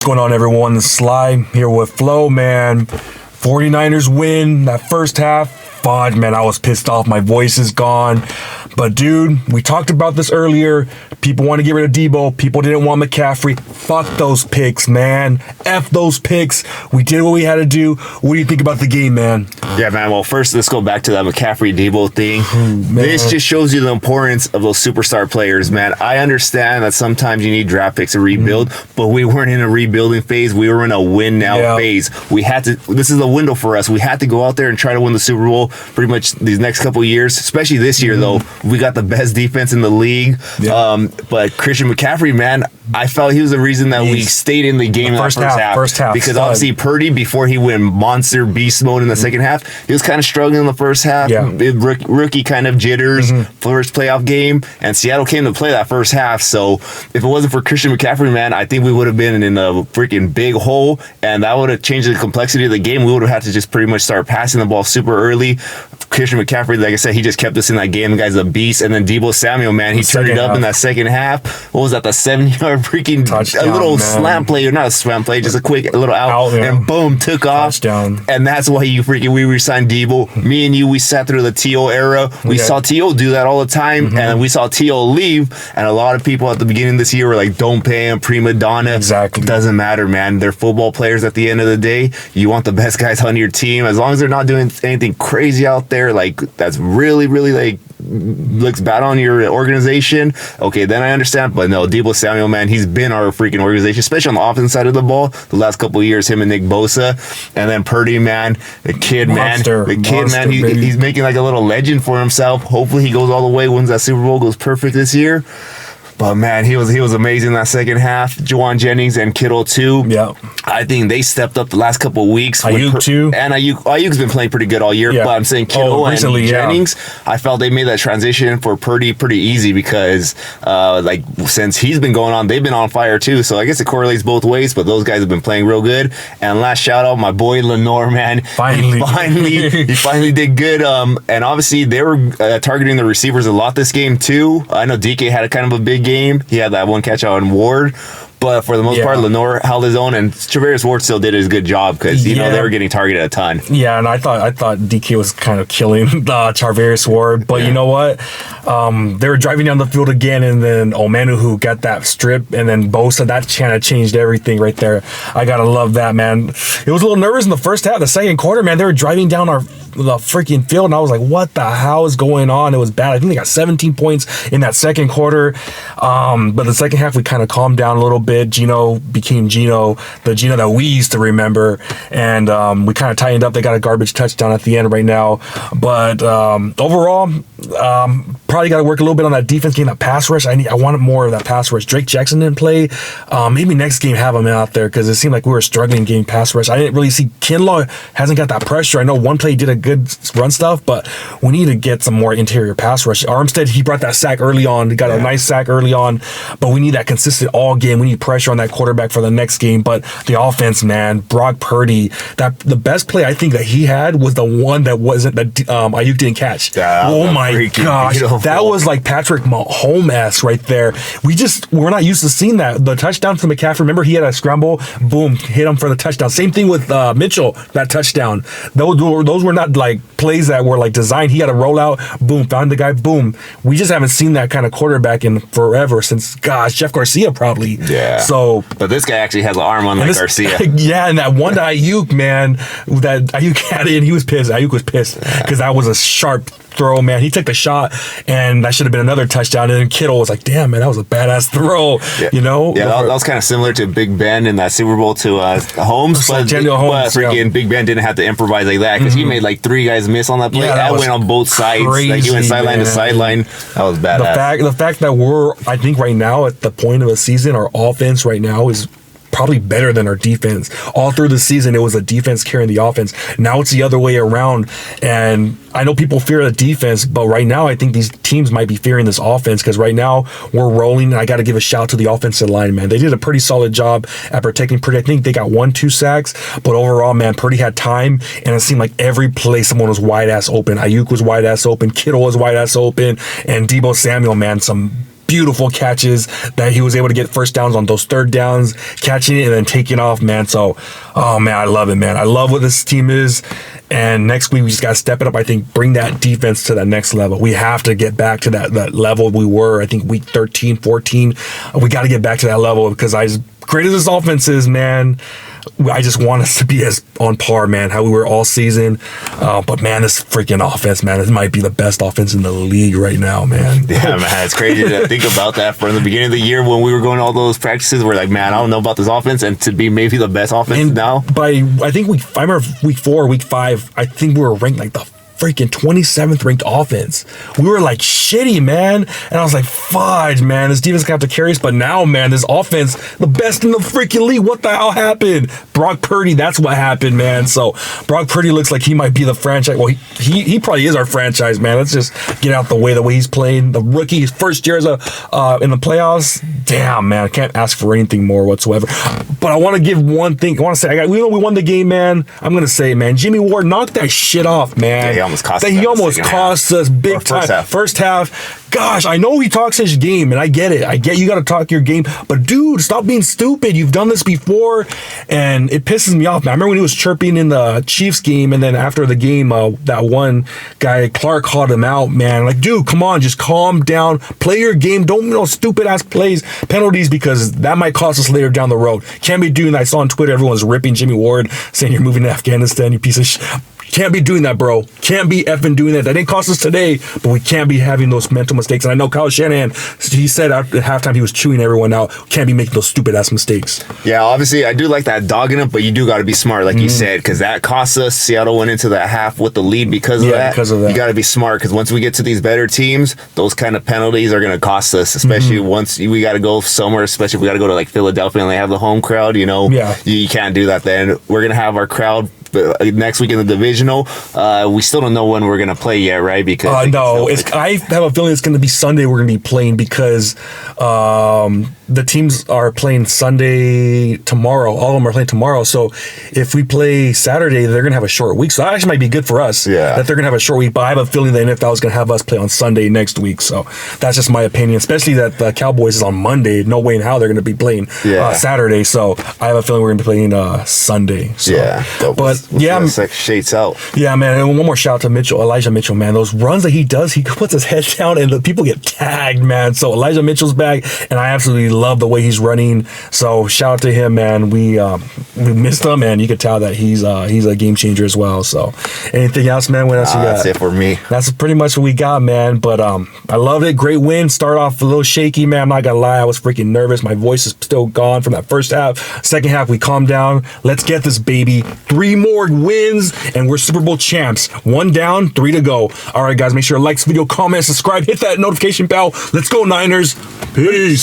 going on, everyone? The Sly here with Flo, man. 49ers win that first half. Fudge, man, I was pissed off. My voice is gone. But, dude, we talked about this earlier. People want to get rid of Debo. People didn't want McCaffrey. Fuck those picks, man. F those picks. We did what we had to do. What do you think about the game, man? Yeah, man. Well, first, let's go back to that McCaffrey-Debo thing. This just shows you the importance of those superstar players, man. I understand that sometimes you need draft picks to rebuild, but we weren't in a rebuilding phase. We were in a win-now phase. We had to. This is a window for us. We had to go out there and try to win the Super Bowl pretty much these next couple of years, especially this year, though. We got the best defense in the league. But Christian McCaffrey, man, I felt he was the reason that we stayed in the game in the first half. Because obviously Purdy, before he went monster beast mode in the second half, he was kind of struggling in the first half. Rookie kind of jitters, first playoff game, and Seattle came to play that first half. So if it wasn't for Christian McCaffrey, man, I think we would have been in a freaking big hole, and that would have changed the complexity of the game. We would have had to just pretty much start passing the ball super early. Christian McCaffrey, like I said, he just kept us in that game. The guy's a beast. And then Debo Samuel, man, he turned it up in that second half. What was that, the 7-yard freaking touchdown, a little slam play, or not a slam play, just a quick little out and boom, took off. Touchdown. And that's why we re-signed Debo. Me and you, we sat through the T.O. era. We saw T.O. do that all the time, and then we saw T.O. leave, and a lot of people at the beginning of this year were like, don't pay him, prima donna. Exactly. Doesn't matter, man. They're football players at the end of the day. You want the best guys on your team. As long as they're not doing anything crazy out there, like, that's really, really, like, looks bad on your organization, okay, then I understand. But no, Debo Samuel, man, he's been our freaking organization, especially on the offensive side of the ball the last couple of years, him and Nick Bosa. And then Purdy, man, the kid, man, he's making like a little legend for himself. Hopefully he goes all the way, wins that Super Bowl, goes perfect this year. But man, he was amazing that second half. Juwan Jennings and Kittle too. Yeah, I think they stepped up the last couple of weeks. Ayuk too, and Ayuk's been playing pretty good all year. But I'm saying Kittle and Jennings, I felt they made that transition for Purdy pretty easy because, like, since he's been going on, they've been on fire too. So I guess it correlates both ways. But those guys have been playing real good. And last shout out, my boy Lenore, man, he finally did good. And obviously they were targeting the receivers a lot this game too. I know DK had a kind of a big game. He had that one catch out on Ward, but for the most part, Lenore held his own, and Travaris Ward still did his good job because you know they were getting targeted a ton. Yeah, and I thought DK was kind of killing Travaris Ward, but you know what? They were driving down the field again, and then Omenihu got that strip, and then Bosa, that kind of changed everything right there. I gotta love that, man. It was a little nervous in the first half. The second quarter, man, they were driving down the freaking field, and I was like, what the hell is going on? It was bad. I think they got 17 points in that second quarter, but the second half we kind of calmed down a little bit. Gino became Gino, the Gino that we used to remember, and we kind of tightened up. They got a garbage touchdown at the end right now, but overall, probably got to work a little bit on that defense, getting that pass rush. I wanted more of that pass rush. Drake Jackson didn't play. Maybe next game have him out there because it seemed like we were struggling getting pass rush. I didn't really see Kinlaw hasn't got that pressure. I know one play did a good run stuff, but we need to get some more interior pass rush. Armstead, he brought that sack early on. He got a nice sack early on, but we need that consistent all game. We need pressure on that quarterback for the next game. But the offense, man, Brock Purdy, the best play I think that he had was the one that wasn't that Ayuk didn't catch. Oh my gosh, beautiful. That was like Patrick Mahomes-esque right there. We're not used to seeing that. The touchdown from McCaffrey, remember he had a scramble, boom, hit him for the touchdown. Same thing with Mitchell, that touchdown. Those were not like plays that were like designed. He had a rollout, boom, found the guy, boom. We just haven't seen that kind of quarterback in forever since, gosh, Jeff Garcia probably. Yeah. So, but this guy actually has an arm on like Garcia. Yeah, and that one to Ayuk, man, that Ayuk had it, and he was pissed. Ayuk was pissed because that was a sharp throw, man. He took the shot, and that should have been another touchdown. And then Kittle was like, damn, man, that was a badass throw, you know? Yeah, that was kind of similar to Big Ben in that Super Bowl to Holmes, but freaking Big Ben didn't have to improvise like that because he made like 3 guys miss on that play. That went on both sides. Crazy, like he went sideline to sideline. That was badass. The fact that we're, I think right now at the point of the season, our offense right now is probably better than our defense. All through the season, it was a defense carrying the offense. Now it's the other way around. And I know people fear the defense, but right now I think these teams might be fearing this offense because right now we're rolling. And I got to give a shout to the offensive line, man. They did a pretty solid job at protecting Purdy. I think they got 1-2 sacks, but overall, man, Purdy had time, and it seemed like every play someone was wide ass open. Ayuk was wide ass open. Kittle was wide ass open, and Debo Samuel, man, some beautiful catches that he was able to get first downs on those third downs, catching it and then taking off, man. So, oh man, I love it, man. I love what this team is. And next week we just got to step it up. I think bring that defense to that next level. We have to get back to that level we were, I think, week 13, 14. We got to get back to that level because as great as this offense is, man, I just want us to be as on par, man, how we were all season. But, man, this freaking offense, man, this might be the best offense in the league right now, man. Yeah, man, it's crazy to think about that from the beginning of the year when we were going to all those practices. We're like, man, I don't know about this offense, and to be maybe the best offense And now. I remember week 4, week 5, I think we were ranked like the freaking 27th ranked offense. We were like shitty, man. And I was like, fudge, man, this defense gonna have to carry us. But now, man, this offense, the best in the freaking league. What the hell happened? Brock Purdy, that's what happened, man. So Brock Purdy looks like he might be the franchise. Well, he probably is our franchise, man. Let's just get out the way he's playing. The rookie, his first year as in the playoffs. Damn, man, I can't ask for anything more whatsoever. But I want to give one thing. I want to say, we won the game, man. I'm gonna say, man, Jimmy Ward knocked that shit off, man. Yeah, He almost cost us big time. First half. Gosh, I know he talks his game, and I get it. I get you got to talk your game. But, dude, stop being stupid. You've done this before, and it pisses me off. Now, I remember when he was chirping in the Chiefs game, and then after the game, that one guy, Clark, called him out, man. Like, dude, come on, just calm down. Play your game. Don't, stupid-ass penalties, because that might cost us later down the road. Can't be doing that. I saw on Twitter, everyone's ripping Jimmy Ward, saying you're moving to Afghanistan, you piece of shit. Can't be doing that, bro. Can't be effing doing that. That didn't cost us today, but we can't be having those mental mistakes. And I know Kyle Shanahan, he said at halftime he was chewing everyone out. Can't be making those stupid-ass mistakes. Yeah, obviously, I do like that dogging him, but you do got to be smart, like you said, because that cost us. Seattle went into that half with the lead because of that. You got to be smart, because once we get to these better teams, those kind of penalties are going to cost us, especially once we got to go somewhere, especially if we got to go to like Philadelphia and they have the home crowd, you can't do that then. We're going to have our crowd next week in the divisional. We still don't know when we're going to play yet, right? Because I have a feeling it's going to be Sunday we're going to be playing, because the teams are playing Sunday tomorrow. All of them are playing tomorrow. So if we play Saturday, they're going to have a short week. So that actually might be good for us. Yeah. That they're going to have a short week. But I have a feeling the NFL is going to have us play on Sunday next week. So that's just my opinion. Especially that the Cowboys is on Monday. No way in how they're going to be playing Saturday. So I have a feeling we're going to be playing Sunday. So. Yeah. But yeah, shades out. Yeah, man. And one more shout out to Elijah Mitchell, man. Those runs that he does, he puts his head down and the people get tagged, man. So Elijah Mitchell's back, and I absolutely love the way he's running. So shout out to him, man. We missed him, and you could tell that he's a game changer as well. So anything else, man? What else you got? That's it for me. That's pretty much what we got, man. But I loved it. Great win. Start off a little shaky, man. I'm not gonna lie. I was freaking nervous. My voice is still gone from that first half. Second half, we calmed down. Let's get this, baby. 3 more wins, and we're Super Bowl champs. 1 down, 3 to go. All right, guys, make sure to like this video, comment, subscribe, hit that notification bell. Let's go, Niners. Peace.